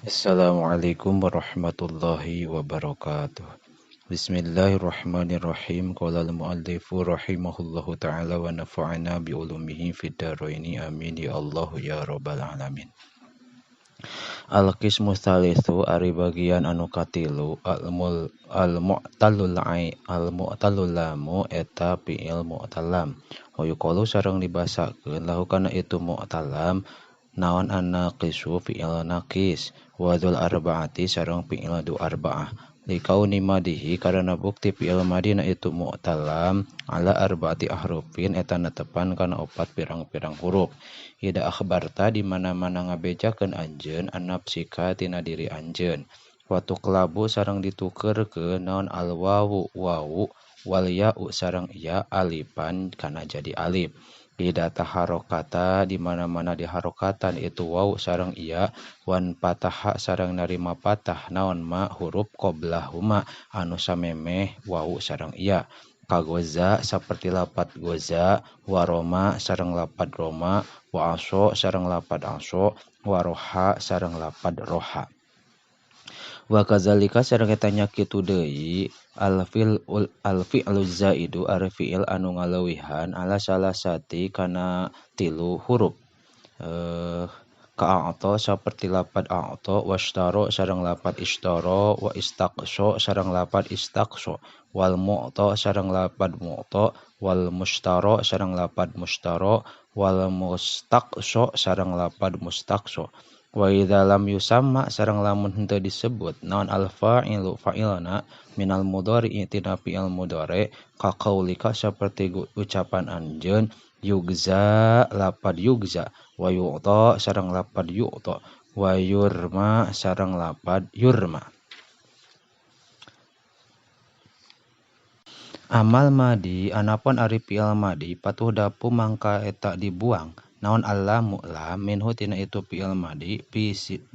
Assalamualaikum warahmatullahi wabarakatuh. Bismillahirrahmanirrahim. Qala al-muallifu rahimahullahu ta'ala wa nafa'ana bi ulumihi fid dharaini amin ya Allah ya rabbal alamin. Al-qismu tsalitsu ari bagian anu katilu al-mu'tallul lamu eta fi'il mu'tallam. Wa yuqalu sareng dibasakeun lahu kana itu mu'tallam naon an-naqisu fi'il naqis wa dzul arba'ati sareng fi'il du arba'ah likauni madihi karena bukti fi'il madi na itu mu'tallam ala arba'ati ahrufin eta netepan kana opat pirang-pirang huruf. Ida akhbarta di mana-mana ngabejakeun anjeun an-nafsika tina diri anjeun. Watu kelabu sareng ditukeurkeun naon al-wawu wawu wal ya'u sareng ya alifan kana jadi alif. Ida taharokata di mana-mana diharokatan itu waw sareng iya wan pataha sareng narima patah naon ma huruf qoblahuma anu samemeh waw sareng iya. Kagoza seperti lapat goza, waroma sareng lapat roma, wa aso sareng lapat aso, waroha sareng lapat roha. Wa kadzalika sareng eta nya kitu deui al-fi'lu zaidu ari fi'il anu ngaleuwihan ala salasati kana tilu huruf. Ka'ato saperti lapat a'to washtaro sareng lapat ishtaro wa istaqso sareng lapat istaqso wal mu'to sareng lapat mu'to wal mushtaro sareng lapat mushtaro wal mustaqso sareng lapat mustaqso. Wa idza lam yusamma sareng lamun henteu disebut naon al fa'ilu fa'ilna minal mudhari'i tina fi'il mudhari ka qaulika saperti ucapan anjeun yugza lapad yugza wa yu'ta sareng lapad yu'ta wa yurma sareng lapad yurma. Amal madi anapun ari fi'il madi patuh dapu mangka eta dibuang naon allamu lam minhu tina itu fi'il madi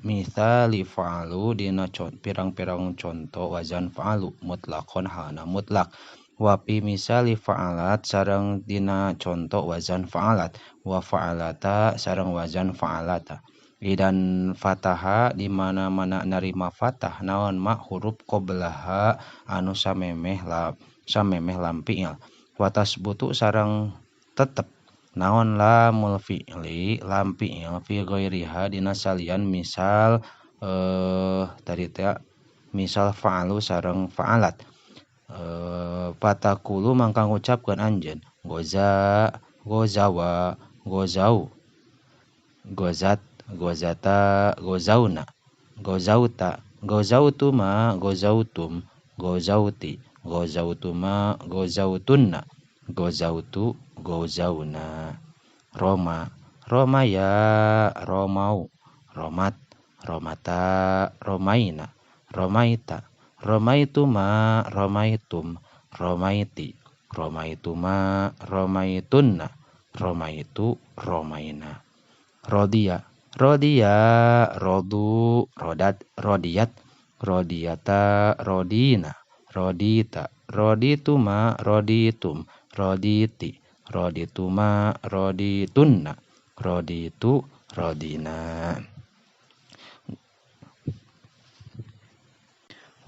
misali fa'alu dina pirang-pirang contoh wazan fa'alu mutlaqon halna mutlak wa fi misali fa'alat sareng dina contoh wazan fa'alat wa fa'alata sareng wazan fa'alata. Idan fataha di mana-mana narima fatah naon ma huruf qoblaha anu samemeh lam fi'il wa tasbutu sareng tetep naon lamul fi'li lam fi'il fi ghairiha dina salian misal tadi teh misal fa'alu sareng fa'alat. Patakulu mangka ngucapkeun anjeun goza gozawa gozau gozat gozata gozauna gozauta gozautuma gozautum gozauti gozautuma gozautunna gozautu gozauna. Roma romaya romau romat romata romaina romaita romaituma romaitum romaiti romaituma romaitunna romaitu romaina. Rodia rodia rodu rodat rodiyat rodiyata rodina rodita rodituma roditum roditi rodituma roditunna roditu rodina.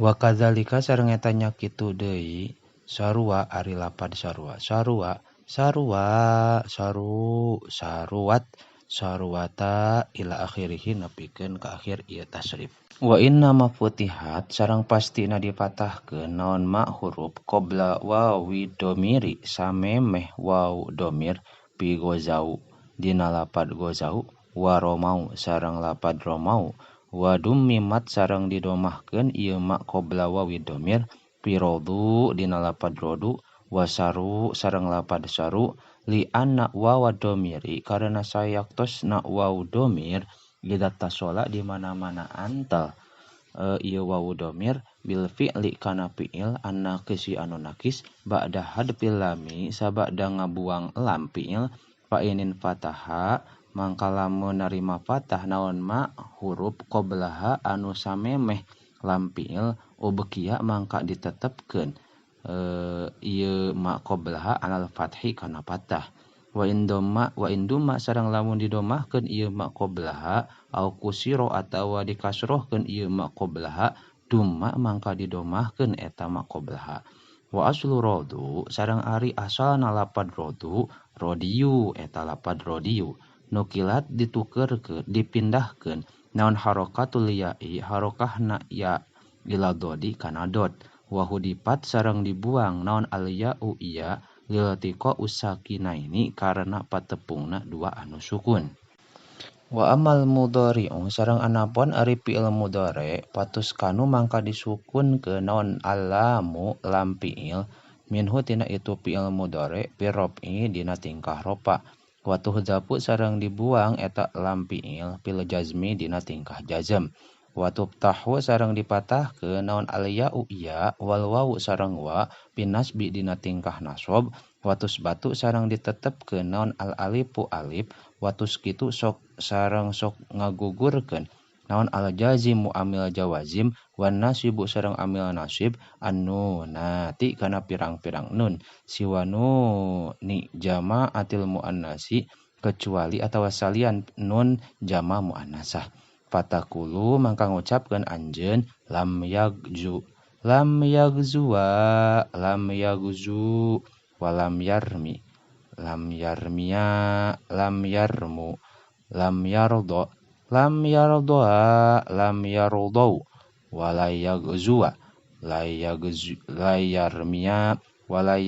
Wa kadzalika sareng eta nya kitu deui sarua ari lapad sarua sarua sarua saru saruat saruwata ila akhirih nepikeun ka akhir ieu tasrif. Wa inna mafutihat sareng pastina dipatahkeun naon ma huruf qabla wawi domiri samemeh waw domir pi gozau dina lapad gozau wa romau sareng lapad romau wa dummimat sareng didomahkeun ieu ma qabla wawi domir pi rodu dina lapad rodu wa saru sareng lapad saru li anna wawa domiri karena sayaktos na waw domir idza tasola di mana-mana antal ieu wawu domir bil fi'li kana fi'il an-naqisi anu naqis ba'da hadfil lami sabada ngabuang lam fi'il fa inin fataha mangka lamun narima fatah naon ma huruf qablaha anu samemeh lam fi'il ubqiya mangka ditetepkeun ieu ma qablaha alal fathi kana fatah wa induma sareng lamun didomahkeun ieu ma qoblaha au kusiro atawa dikasrohkeun ieu ma qoblaha dumma mangka didomahkeun eta ma qoblaha. Wa aslu rodu sareng ari asalna lapad rodu rodiyu eta lapad rodiyu nukilat ditukeurkeun dipindahkeun naon harokatul ya'i harokahna ya ila dodi kana dot wa hudipat sareng dibuang naon al ya'u iya lil tiqa usakinaini karena patepungna dua anu sukun. Wa amal mudhari'u sareng anapun ari fi'il mudhari patus kanu mangka disukun ke naon alamu lam fi'il minhu tina itu fi'il mudhari birrof'i dina tingkah ropa wa tuhzafu sareng dibuang eta lam fi'il fil jazmi dina tingkah jazm wa tuftahu sareng dipatahkeun naon al ya'u iya wal wawu sareng wa binasbi dina tingkah nasab wa tusbatu sareng ditetepkeun naon al alifu alif watus kitu sok sareng sok ngagugurkeun naon al jazimu amil jawazim wan nasibu sareng amil nasib anu nati kana pirang-pirang nun siwanu ni jama atil muannasi kecuali atawa salian nun jama muannasah fatakulu mangka ngucapkeun anjeun lam yagzu lam yagzu walam yarmi lam yarmiya lam yarmu lam yardo lam yardoa lam yardau wala yagzuwa la yarmiya wala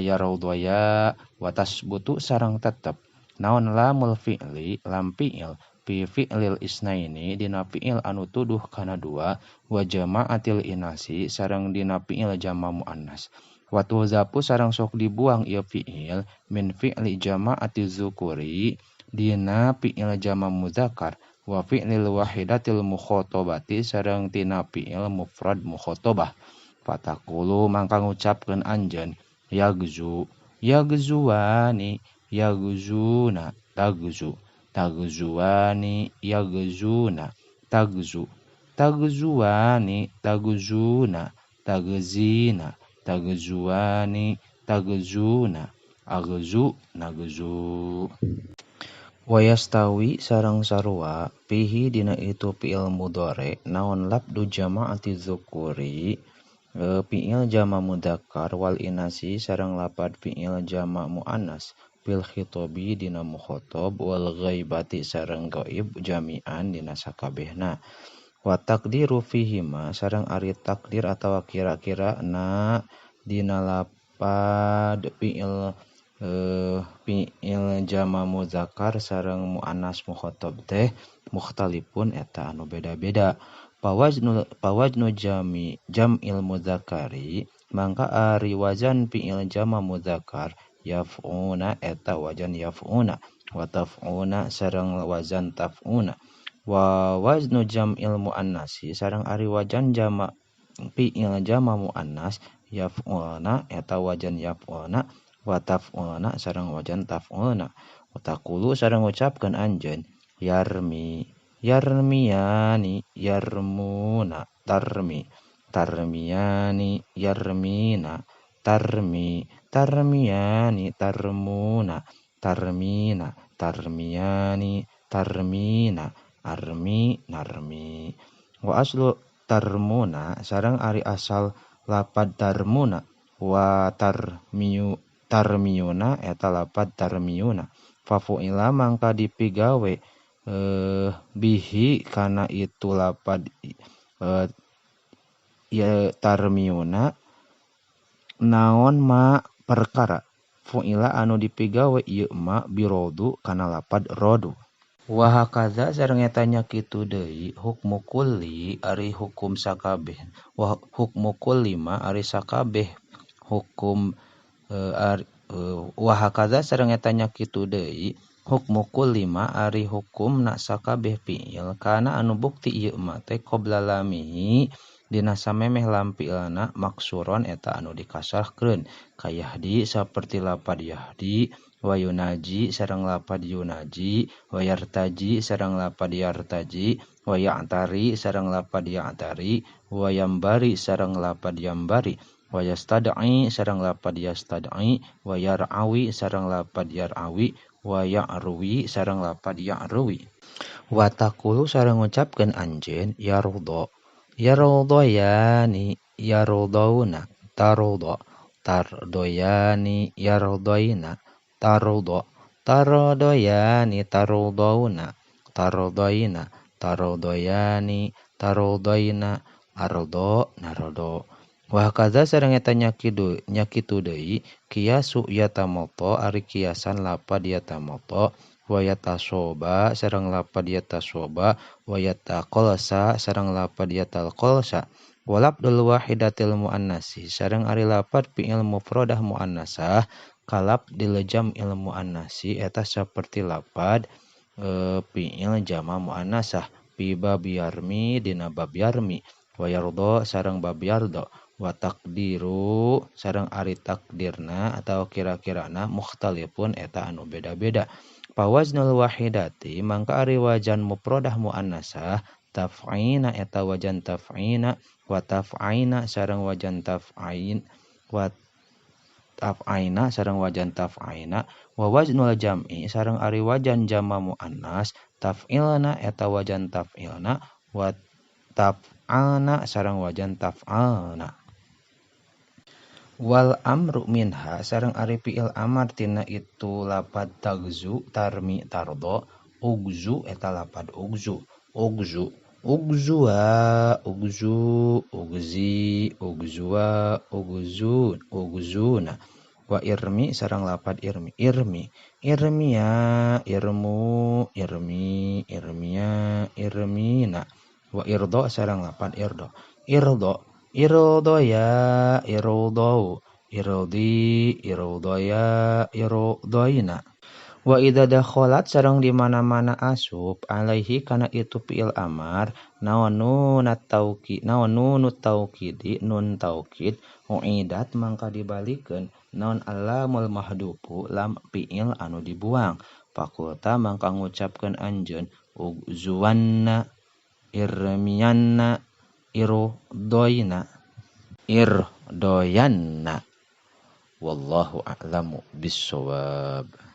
yardoya watasbutu sareng tetep naon lamul fi'li lam fi'il fi fi'lil isnaini dina fi'il anu tuduh kana dua wa jama'atil inasi sareng dina fi'il jama muannas wa tuzapu sareng sok dibuang ieu fi'il min fi'li jama'ati dzukuri dina fi'il jama muzakkar wa fi'lil wahidatil mukhatabati sareng tina fi'il mufrad mukhatabah fatakulu mangka ngucapkeun anjeun yagzuwani yagzuna tagzuwani yagzuna tagzuwani tagzuna tagzina tagzuwani tagzuna agzu nagzu. Wa yastawi sareng sarua fihi dina itu fi'il mudhari naon labdu jama'ati dzukuri fi'il jama mudzakkar wal inasi sareng lapad fi'il jama muannas fil khitobi dina mukhatab wal ghaibati sareng ghaib jami'an dina sakabehna wa taqdiru fihima sareng ari takdir atawa kira-kira na dina lapad fi'il jama muzakkar sareng muannas mukhatab teh mukhtalifun eta anu beda-beda pawajnu jam'il muzakkari mangka ari wazan fi'il jama muzakkar yaf'una eta wazan yaf'una wa taf'una sareng wazan taf'una wa waznu jam'il muannasi sareng ari wazan jama fi'il jama muannas yaf'ulna eta wazan yaf'ulna wa taf'ulna sareng wazan taf'ulna wa taqulu sareng ngucapkeun anjeun yarmiyani yarmuna tarmiyani yarmina tarmiyani tarmuna tarmiyani tarmina armi narmi wa aslu tarmuna sareng ari asal lapad tarmuna wa tarmiyuna eta lapad tarmiyuna fafu'ila mangka dipigawe bihi kana itu lapad ya tarmiyuna naon ma perkara fu'ila anu dipigawe ieu ma birodu kana lapad rodu wa hakaza sareng eta nya kitu deui hukmu kulli ari hukum sakabeh wa hukmu kulli ma ari sakabeh hukum wa hakaza sareng eta nya kitu deui hukmu kulli ma ari hukumna sakabeh fi'il kana anu bukti ieu ma teh qabla lamihi dina samemeh lam fi'ilna maksuron eta anu dikasrahkeun kayahdi saperti lapad yahdi wa yunaji sareng lapad yunaji wa yartaji sareng lapad yartaji wa ya'tari sareng lapad ya'tari wa yambari sareng lapad yambari wa yastad'i sareng lapad yastad'i, wa yar'awi sareng lapad yar'awi, wa ya'ruwi sareng lapad ya'ruwi. Wa taqulu sareng ngucapkeun anjeun yarudha. Yardayani yardauna tarda. Tardayani yardaina tarda. Tardayani tardauna tardaina. Tardayani tardaina ardo nardo. Wa kaza sareng eta nyakitu deui kiasu yatamoto ari kiasan lapad yatamoto wa yatasoba sareng lapad yatasoba wa yataqalsa sareng lapad yataqalsa walabdul wahidatil muannasi sareng ari lapad fi'il mufradah muannasah kalab dilejam ilmu annasi eta saperti lapad fi'il jama muannasah fi bab yarmi dina bab yarmi wa yarda sareng bab yarda wa takdiru sareng ari takdirna atau kira-kirana mukhtalifun eta anu beda-beda. Pawaznul wahidati mangka ari wajan mufradah muannasah taf'ina eta wajan taf'ina wa taf'aina sareng wajan taf'ain wa taf'aina sareng wajan taf'aina wa waznul jam'i sareng ari wajan jama muannas taf'ilna eta wajan taf'ilna wa taf'alna sareng wajan taf'alna. Wal amru minha sareng ari fi'il amar tina itu lapad tagzu tarmi tardo ugzu eta lapad ugzu ugzua ugzu ugzi ugzua ugzun ugzuna wa irmi sareng lapad irmi irmia irmu irmi irmia irmina wa irdo sareng lapad irdo irodoya irodau irodi irodoya irodoina wa idza dakhalat sareng di mana-mana asup alaihi kana itu fi'il amar naon nunut taukidi nun taukid uidat mangka dibalikeun naon alamul mahdufu lam fi'il anu dibuang fakulta mangka ngucapkeun anjeun ugzuwanna irmiyanna irdoyanna wallahu a'lamu bissawab.